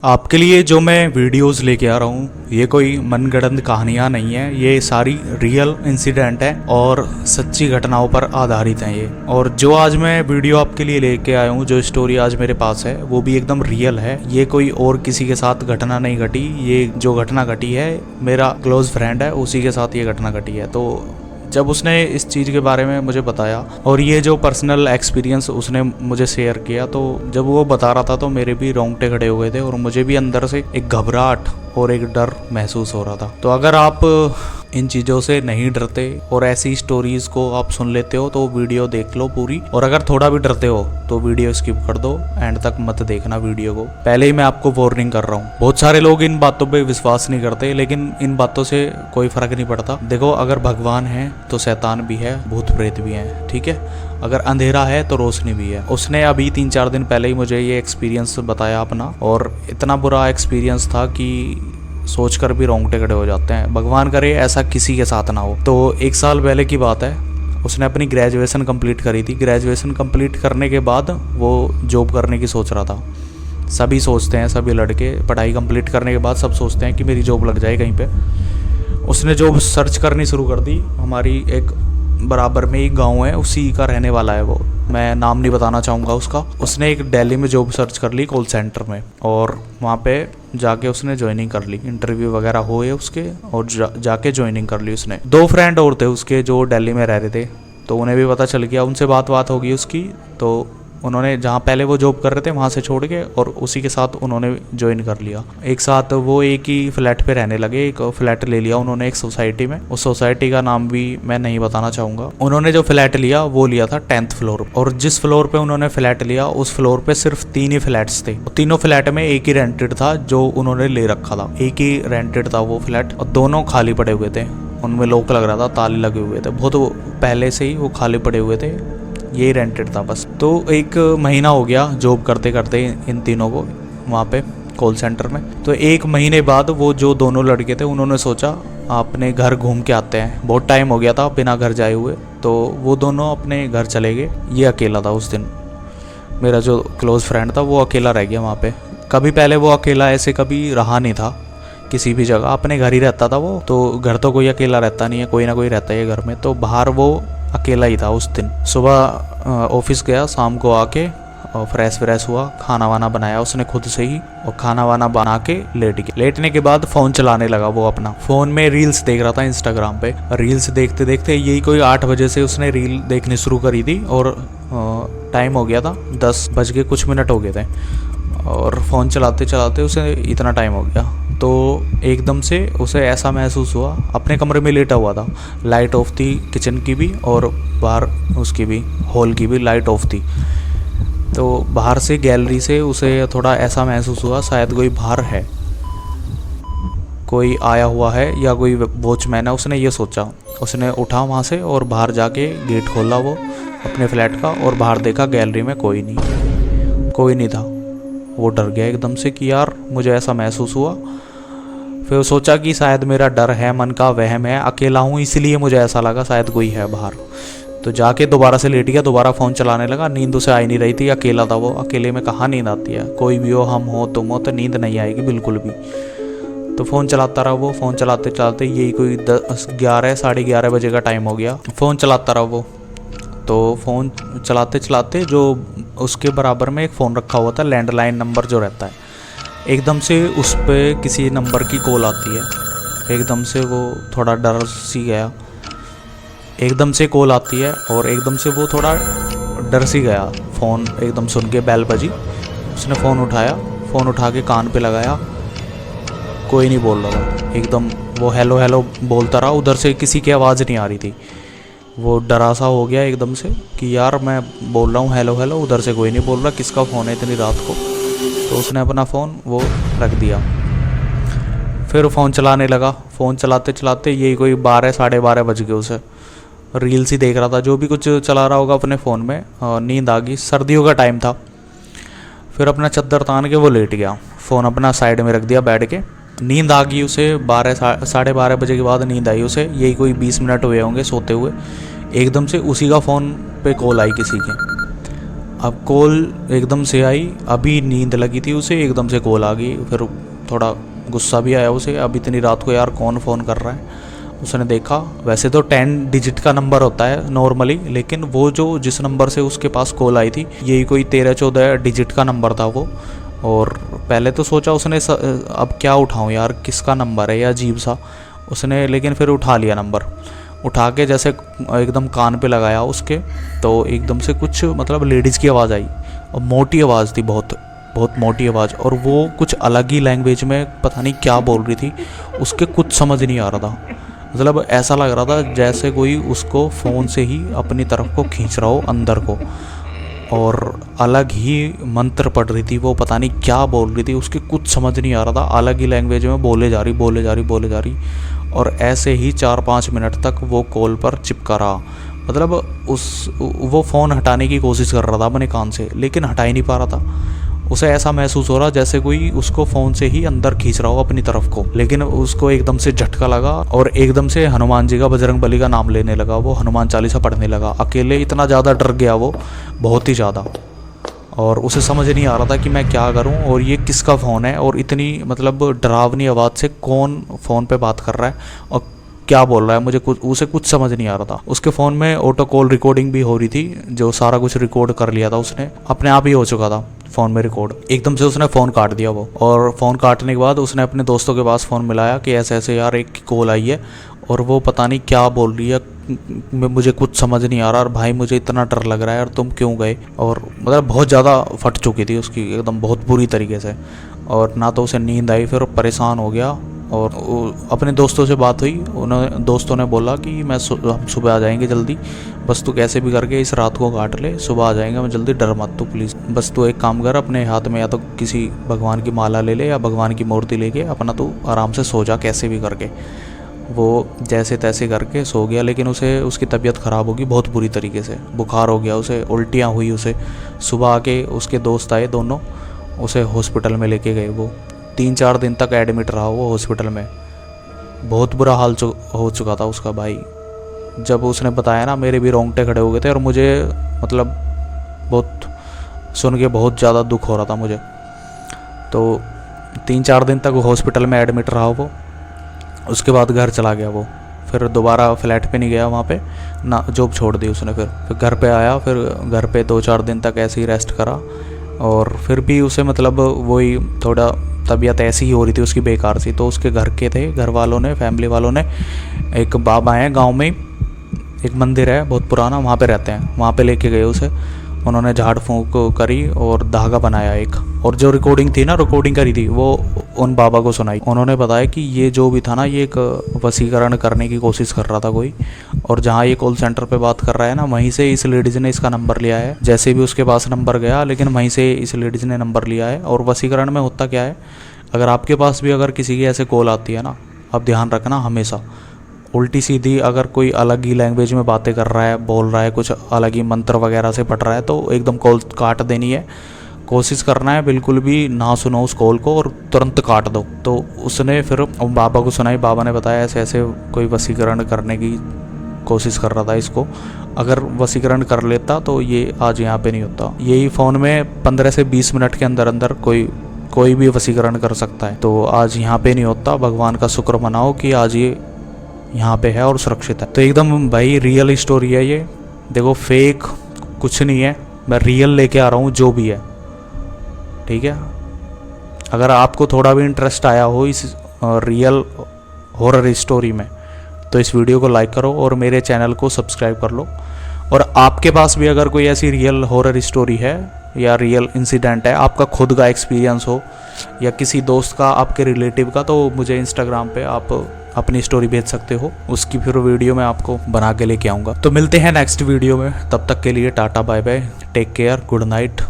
आपके लिए जो मैं वीडियोस लेके आ रहा हूँ ये कोई मनगढ़ंत कहानियाँ नहीं है। ये सारी रियल इंसिडेंट है और सच्ची घटनाओं पर आधारित हैं ये। और जो आज मैं वीडियो आपके लिए लेके आया हूँ, जो स्टोरी आज मेरे पास है वो भी एकदम रियल है। ये कोई और किसी के साथ घटना नहीं घटी। ये जो घटना घटी है मेरा क्लोज फ्रेंड है, उसी के साथ ये घटना घटी है। तो जब उसने इस चीज़ के बारे में मुझे बताया और ये जो पर्सनल एक्सपीरियंस उसने मुझे शेयर किया, तो जब वो बता रहा था तो मेरे भी रोंगटे खड़े हो गए थे और मुझे भी अंदर से एक घबराहट और एक डर महसूस हो रहा था। तो अगर आप इन चीज़ों से नहीं डरते और ऐसी स्टोरीज को आप सुन लेते हो तो वीडियो देख लो पूरी, और अगर थोड़ा भी डरते हो तो वीडियो स्किप कर दो, एंड तक मत देखना वीडियो को। पहले ही मैं आपको वार्निंग कर रहा हूँ। बहुत सारे लोग इन बातों पे विश्वास नहीं करते, लेकिन इन बातों से कोई फर्क नहीं पड़ता। देखो, अगर भगवान है तो शैतान भी है, भूत प्रेत भी है, ठीक है। अगर अंधेरा है तो रोशनी भी है। उसने अभी 3-4 दिन पहले ही मुझे ये एक्सपीरियंस बताया अपना, और इतना बुरा एक्सपीरियंस था कि सोचकर भी रोंगटे खड़े हो जाते हैं। भगवान करे ऐसा किसी के साथ ना हो। तो 1 साल पहले की बात है, उसने अपनी ग्रेजुएशन कंप्लीट करी थी। ग्रेजुएशन कंप्लीट करने के बाद वो जॉब करने की सोच रहा था। सभी सोचते हैं, सभी लड़के पढ़ाई कंप्लीट करने के बाद सब सोचते हैं कि मेरी जॉब लग जाए कहीं पे। उसने जॉब सर्च करनी शुरू कर दी। हमारी एक बराबर में एक गांव है, उसी का रहने वाला है वो, मैं नाम नहीं बताना चाहूँगा उसका। उसने एक दिल्ली में जॉब सर्च कर ली कॉल सेंटर में, और वहाँ पे जाके उसने ज्वाइनिंग कर ली। इंटरव्यू वगैरह हुए उसके, और जाके ज्वाइनिंग कर ली उसने। 2 फ्रेंड और थे उसके जो दिल्ली में रह रहे थे, तो उन्हें भी पता चल गया। उनसे बात होगी उसकी, तो उन्होंने जहाँ पहले वो जॉब कर रहे थे वहाँ से छोड़ के और उसी के साथ उन्होंने ज्वाइन कर लिया। एक साथ वो एक ही फ्लैट पे रहने लगे। एक फ्लैट ले लिया उन्होंने एक सोसाइटी में। उस सोसाइटी का नाम भी मैं नहीं बताना चाहूँगा। उन्होंने जो फ्लैट लिया वो लिया था 10th फ्लोर, और जिस फ्लोर पे उन्होंने फ्लैट लिया उस फ्लोर पे सिर्फ 3 ही फ्लैट्स थे। तीनों फ्लैट में एक ही रेंटेड था जो उन्होंने ले रखा था। एक ही रेंटेड था वो फ्लैट, और दोनों खाली पड़े हुए थे। उनमें लॉक लग रहा था, ताले लगे हुए थे, बहुत पहले से ही वो खाली पड़े हुए थे। ये रेंटेड था बस। तो 1 महीना हो गया जॉब करते करते इन तीनों को वहाँ पे कॉल सेंटर में। तो 1 महीने बाद वो जो दोनों लड़के थे उन्होंने सोचा अपने घर घूम के आते हैं। बहुत टाइम हो गया था बिना घर जाए हुए, तो वो दोनों अपने घर चले गए। ये अकेला था उस दिन। मेरा जो क्लोज फ्रेंड था वो अकेला रह गया वहाँ पे। कभी पहले वो अकेला ऐसे कभी रहा नहीं था किसी भी जगह, अपने घर ही रहता था वो। तो घर तो कोई अकेला रहता नहीं है, कोई ना कोई रहता है घर में। तो बाहर वो अकेला ही था उस दिन। सुबह ऑफिस गया, शाम को आके और फ्रेश हुआ, खाना वाना बनाया उसने खुद से ही, और खाना वाना बना के लेट गया। लेटने के बाद फ़ोन चलाने लगा वो अपना। फ़ोन में रील्स देख रहा था इंस्टाग्राम पे। रील्स देखते देखते यही कोई 8 बजे से उसने रील देखनी शुरू करी थी, और टाइम हो गया था 10 बज के कुछ मिनट हो गए थे, और फ़ोन चलाते चलाते उसे इतना टाइम हो गया। तो एकदम से उसे ऐसा महसूस हुआ, अपने कमरे में लेटा हुआ था, लाइट ऑफ थी, किचन की भी और बाहर उसकी भी, हॉल की भी लाइट ऑफ थी। तो बाहर से गैलरी से उसे थोड़ा ऐसा महसूस हुआ शायद कोई बाहर है, कोई आया हुआ है या कोई वॉचमैन है। उसने ये सोचा। उसने उठा वहाँ से और बाहर जाके गेट खोला वो अपने फ्लैट का, और बाहर देखा गैलरी में कोई नहीं था। वो डर गया एकदम से कि यार मुझे ऐसा महसूस हुआ। फिर वो सोचा कि शायद मेरा डर है, मन का वहम है, अकेला हूँ इसलिए मुझे ऐसा लगा, शायद कोई है बाहर। तो जाके दोबारा से लेट गया, दोबारा फ़ोन चलाने लगा। नींद उसे आ नहीं रही थी, अकेला था वो। अकेले में कहाँ नींद आती है, कोई भी हो, हम हो तुम हो, तो नींद नहीं आएगी बिल्कुल भी। तो फ़ोन चलाता रहा वो। फ़ोन चलाते चलाते यही कोई 11 साढ़े 11 बजे का टाइम हो गया। फ़ोन चलाता रहा वो। तो फ़ोन चलाते चलाते जो उसके बराबर में एक फ़ोन रखा हुआ था, लैंडलाइन नंबर जो रहता है, एकदम से उस पर किसी नंबर की कॉल आती है। एकदम से वो थोड़ा डर सी गया। एकदम से कॉल आती है और एकदम से वो थोड़ा डर सी गया। फ़ोन एकदम सुन के बेल बजी। उसने फ़ोन उठाया, फ़ोन उठा के कान पे लगाया। कोई नहीं बोल रहा था। एकदम वो हेलो हेलो बोलता रहा, उधर से किसी की आवाज़ नहीं आ रही थी। वो डरा सा हो गया एकदम से कि यार मैं बोल रहा हूँ हेलो हेलो, उधर से कोई नहीं बोल रहा, किसका फ़ोन है इतनी रात को। तो उसने अपना फ़ोन वो रख दिया। फिर फ़ोन चलाने लगा। फ़ोन चलाते चलाते यही कोई 12 साढ़े 12 बज गए उसे। रील्स ही देख रहा था, जो भी कुछ चला रहा होगा अपने फ़ोन में। नींद आ गई, सर्दियों का टाइम था। फिर अपना चद्दर तान के वो लेट गया, फ़ोन अपना साइड में रख दिया बैठ के। नींद आ गई उसे। 12 साढ़े 12 बजे के बाद नींद आई उसे। यही कोई 20 मिनट हुए होंगे सोते हुए। एकदम से उसी का फ़ोन पे कॉल आई किसी की। अब कॉल एकदम से आई, अभी नींद लगी थी उसे, एकदम से कॉल आ गई। फिर थोड़ा गुस्सा भी आया उसे, अब इतनी रात को यार कौन फ़ोन कर रहा है। उसने देखा, वैसे तो 10 डिजिट का नंबर होता है नॉर्मली, लेकिन वो जो जिस नंबर से उसके पास कॉल आई थी यही कोई 13-14 डिजिट का नंबर था वो। और पहले तो सोचा उसने अब क्या उठाऊं यार, किसका नंबर है या अजीब सा। उसने लेकिन फिर उठा लिया नंबर। उठा के जैसे एकदम कान पे लगाया उसके, तो एकदम से कुछ मतलब लेडीज़ की आवाज़ आई, और मोटी आवाज़ थी, बहुत बहुत मोटी आवाज़, और वो कुछ अलग ही लैंग्वेज में पता नहीं क्या बोल रही थी। उसके कुछ समझ नहीं आ रहा था, मतलब ऐसा लग रहा था जैसे कोई उसको फ़ोन से ही अपनी तरफ को खींच रहा हो अंदर को, और अलग ही मंत्र पढ़ रही थी वो, पता नहीं क्या बोल रही थी, उसके कुछ समझ नहीं आ रहा था, अलग ही लैंग्वेज में बोले जा रही। और ऐसे ही 4-5 मिनट तक वो कॉल पर चिपका रहा। मतलब वो फ़ोन हटाने की कोशिश कर रहा था अपने कान से, लेकिन हटा ही नहीं पा रहा था। उसे ऐसा महसूस हो रहा जैसे कोई उसको फ़ोन से ही अंदर खींच रहा हो अपनी तरफ को। लेकिन उसको एकदम से झटका लगा और एकदम से हनुमान जी का, बजरंग बली का नाम लेने लगा वो, हनुमान चालीसा पढ़ने लगा। अकेले इतना ज़्यादा डर गया वो, बहुत ही ज़्यादा। और उसे समझ नहीं आ रहा था कि मैं क्या करूं, और ये किसका फ़ोन है, और इतनी मतलब डरावनी आवाज़ से कौन फ़ोन पे बात कर रहा है और क्या बोल रहा है, उसे कुछ समझ नहीं आ रहा था। उसके फ़ोन में ऑटो कॉल रिकॉर्डिंग भी हो रही थी, जो सारा कुछ रिकॉर्ड कर लिया था उसने, अपने आप ही हो चुका था फ़ोन में रिकॉर्ड। एकदम से उसने फ़ोन काट दिया वो, और फ़ोन काटने के बाद उसने अपने दोस्तों के पास फ़ोन मिलाया कि ऐसे ऐसे यार एक कॉल आई है, और वो पता नहीं क्या बोल रही है, मुझे कुछ समझ नहीं आ रहा, और भाई मुझे इतना डर लग रहा है, और तुम क्यों गए। और मतलब बहुत ज़्यादा फट चुकी थी उसकी एकदम, बहुत बुरी तरीके से, और ना तो उसे नींद आई, फिर परेशान हो गया। और अपने दोस्तों से बात हुई, दोस्तों ने बोला कि हम सुबह आ जाएंगे जल्दी, बस तू कैसे भी करके इस रात को काट ले, सुबह आ जाएंगे, मैं जल्दी, डर मत तू प्लीज़, बस तू एक काम कर, अपने हाथ में या तो किसी भगवान की माला ले ले या भगवान की मूर्ति लेके अपना तू आराम से सो जा कैसे भी करके। वो जैसे तैसे करके सो गया, लेकिन उसे उसकी तबीयत ख़राब होगी बहुत बुरी तरीके से, बुखार हो गया उसे, उल्टियाँ हुई उसे। सुबह आके उसके दोस्त आए दोनों, उसे हॉस्पिटल में लेके गए। वो 3-4 दिन तक एडमिट रहा वो हॉस्पिटल में, बहुत बुरा हाल हो चुका था उसका भाई। जब उसने बताया ना, मेरे भी रोंगटे खड़े हो गए थे, और मुझे मतलब बहुत सुन के बहुत ज़्यादा दुख हो रहा था मुझे। तो 3-4 दिन तक हॉस्पिटल में एडमिट रहा वो, उसके बाद घर चला गया वो, फिर दोबारा फ्लैट पे नहीं गया वहाँ पे ना, जॉब छोड़ दी उसने। फिर घर पे आया, फिर घर पे 2-4 दिन तक ऐसे ही रेस्ट करा, और फिर भी उसे मतलब वही थोड़ा तबीयत ऐसी ही हो रही थी उसकी बेकार सी। तो उसके घर के थे, घर वालों ने, फैमिली वालों ने, एक बाबा हैं गांव में, एक मंदिर है बहुत पुराना, वहाँ पे रहते हैं, वहाँ पे लेके गए उसे। उन्होंने झाड़ फूंक करी और धागा बनाया एक, और जो रिकॉर्डिंग थी ना, रिकॉर्डिंग करी थी वो उन बाबा को सुनाई। उन्होंने बताया कि ये जो भी था ना, ये एक वशीकरण करने की कोशिश कर रहा था कोई, और जहाँ ये कॉल सेंटर पे बात कर रहा है ना, वहीं से इस लेडीज़ ने इसका नंबर लिया है। जैसे भी उसके पास नंबर गया, लेकिन वहीं से इस लेडीज़ ने नंबर लिया है। और वशीकरण में होता क्या है, अगर आपके पास भी अगर किसी की ऐसे कॉल आती है ना, आप ध्यान रखना हमेशा, उल्टी सीधी अगर कोई अलग ही लैंग्वेज में बातें कर रहा है, बोल रहा है, कुछ अलग ही मंत्र वगैरह से पढ़ रहा है, तो एकदम कॉल काट देनी है। कोशिश करना है बिल्कुल भी ना सुनो उस कॉल को, और तुरंत काट दो। तो उसने फिर बाबा को सुनाई, बाबा ने बताया ऐसे ऐसे कोई वशीकरण करने की कोशिश कर रहा था इसको, अगर वशीकरण कर लेता तो ये आज यहाँ पे नहीं होता। यही फ़ोन में 15 से 20 मिनट के अंदर अंदर कोई भी वशीकरण कर सकता है, तो आज यहाँ पे नहीं होता। भगवान का शुक्र मनाओ कि आज ये यहाँ पे है और सुरक्षित है। तो एकदम भाई रियल स्टोरी है ये, देखो फेक कुछ नहीं है, मैं रियल लेके आ रहा हूँ जो भी है, ठीक है। अगर आपको थोड़ा भी इंटरेस्ट आया हो इस रियल हॉरर स्टोरी में, तो इस वीडियो को लाइक करो और मेरे चैनल को सब्सक्राइब कर लो। और आपके पास भी अगर कोई ऐसी रियल हॉरर स्टोरी है या रियल इंसिडेंट है, आपका खुद का एक्सपीरियंस हो या किसी दोस्त का, आपके रिलेटिव का, तो मुझे इंस्टाग्राम पे आप अपनी स्टोरी भेज सकते हो, उसकी फिर वीडियो मैं आपको बना के लेके आऊँगा। तो मिलते हैं नेक्स्ट वीडियो में, तब तक के लिए tata bye bye, take care, good night.